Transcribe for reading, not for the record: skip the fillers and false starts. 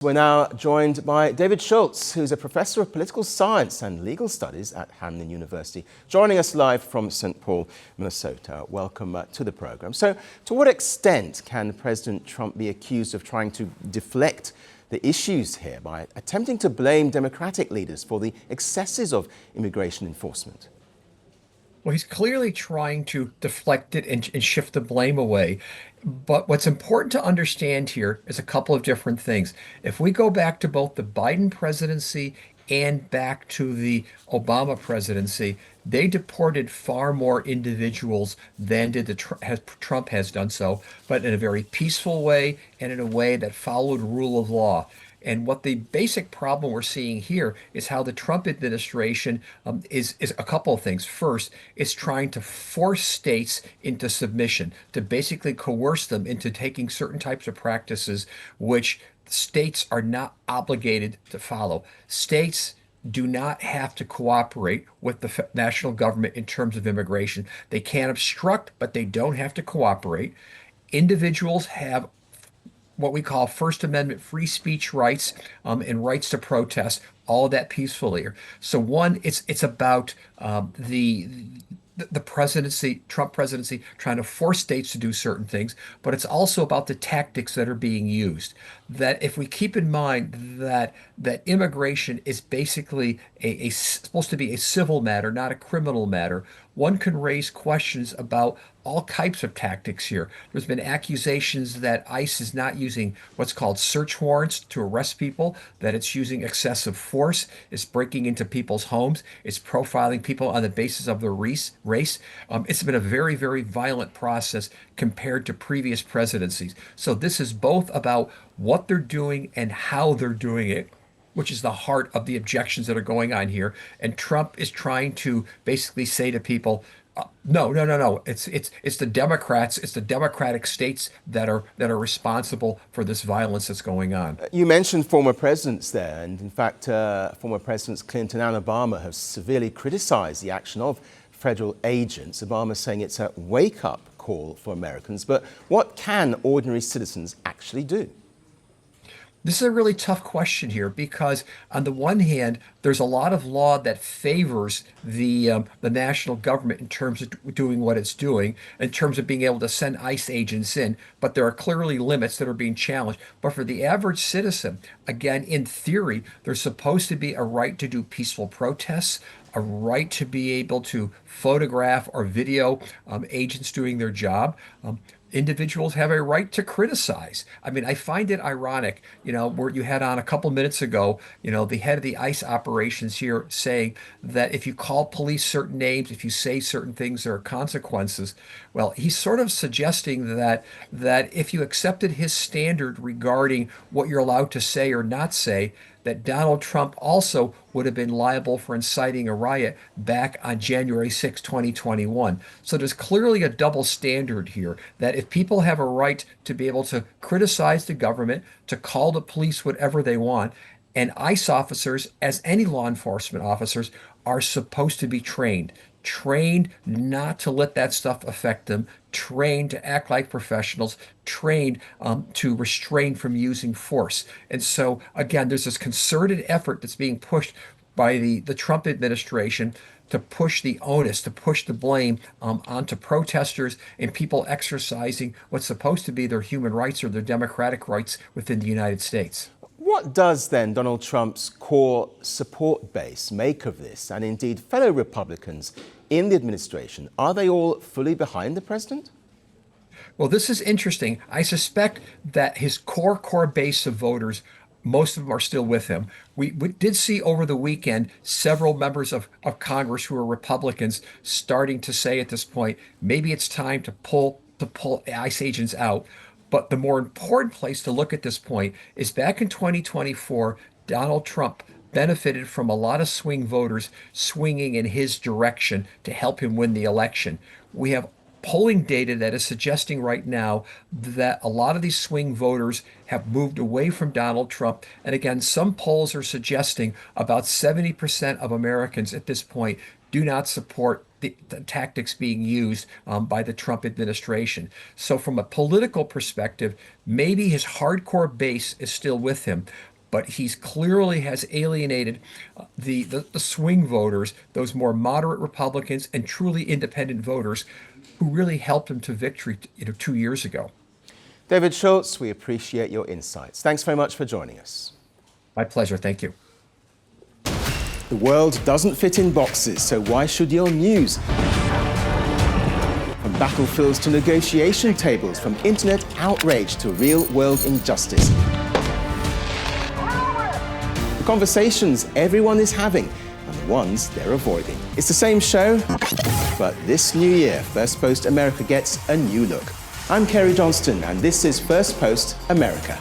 We're now joined by David Schultz, who's a professor of political science and legal studies at Hamline University, joining us live from St. Paul, Minnesota. Welcome to the program. So, to what extent can President Trump be accused of trying to deflect the issues here by attempting to blame Democratic leaders for the excesses of immigration enforcement? Well, he's clearly trying to deflect it and shift the blame away. But what's important to understand here is a couple of different things. If we go back to both the Biden presidency and back to the Obama presidency, they deported far more individuals than Trump has done so, but in a very peaceful way and in a way that followed rule of law. And what the basic problem we're seeing here is how the Trump administration is a couple of things. First, it's trying to force states into submission, to basically coerce them into taking certain types of practices which states are not obligated to follow. States do not have to cooperate with the national government in terms of immigration. They can obstruct, but they don't have to cooperate. Individuals have what we call First Amendment free speech rights and rights to protest, all of that peacefully. So one, it's about the presidency, Trump presidency, trying to force states to do certain things, but it's also about the tactics that are being used. That if we keep in mind that immigration is basically supposed to be a civil matter, not a criminal matter, one can raise questions about all types of tactics here. There's been accusations that ICE is not using what's called search warrants to arrest people, that it's using excessive force, it's breaking into people's homes, it's profiling people on the basis of their race. It's been a very, very violent process compared to previous presidencies. So this is both about what they're doing and how they're doing it, which is the heart of the objections that are going on here. And Trump is trying to basically say to people, no. It's the Democrats, it's the Democratic states that are responsible for this violence that's going on. You mentioned former presidents there, and in fact, former presidents Clinton and Obama have severely criticized the action of federal agents. Obama saying it's a wake-up call for Americans. But what can ordinary citizens actually do? This is a really tough question here because, on the one hand, there's a lot of law that favors the national government in terms of doing what it's doing, in terms of being able to send ICE agents in. But there are clearly limits that are being challenged. But for the average citizen, again, in theory, there's supposed to be a right to do peaceful protests, a right to be able to photograph or video agents doing their job. Individuals have a right to criticize. I mean, I find it ironic, where you had on a couple minutes ago, the head of the ICE operations here saying that if you call police certain names, if you say certain things, there are consequences. Well, he's sort of suggesting that if you accepted his standard regarding what you're allowed to say or not say, that Donald Trump also would have been liable for inciting a riot back on January 6, 2021. So there's clearly a double standard here that if people have a right to be able to criticize the government, to call the police whatever they want, and ICE officers, as any law enforcement officers, are supposed to be trained not to let that stuff affect them, trained to act like professionals, trained to restrain from using force. And so, again, there's this concerted effort that's being pushed by the Trump administration to push the onus, to push the blame onto protesters and people exercising what's supposed to be their human rights or their democratic rights within the United States. What does then Donald Trump's core support base make of this, and indeed fellow Republicans in the administration? Are they all fully behind the president? Well, this is interesting. I suspect that his core base of voters, most of them are still with him. We did see over the weekend several members of Congress who are Republicans starting to say at this point, maybe it's time to pull ICE agents out. But the more important place to look at this point is back in 2024, Donald Trump benefited from a lot of swing voters swinging in his direction to help him win the election. We have polling data that is suggesting right now that a lot of these swing voters have moved away from Donald Trump. And again, some polls are suggesting about 70% of Americans at this point do not support the tactics being used by the Trump administration. So from a political perspective, maybe his hardcore base is still with him. but he's clearly has alienated the swing voters, those more moderate Republicans and truly independent voters who really helped him to victory, 2 years ago. David Schultz, we appreciate your insights. Thanks very much for joining us. My pleasure. Thank you. The world doesn't fit in boxes, so why should your news? From battlefields to negotiation tables, from internet outrage to real-world injustice. The conversations everyone is having and the ones they're avoiding. It's the same show, but this new year, Firstpost America gets a new look. I'm Cary Johnston, and this is Firstpost America.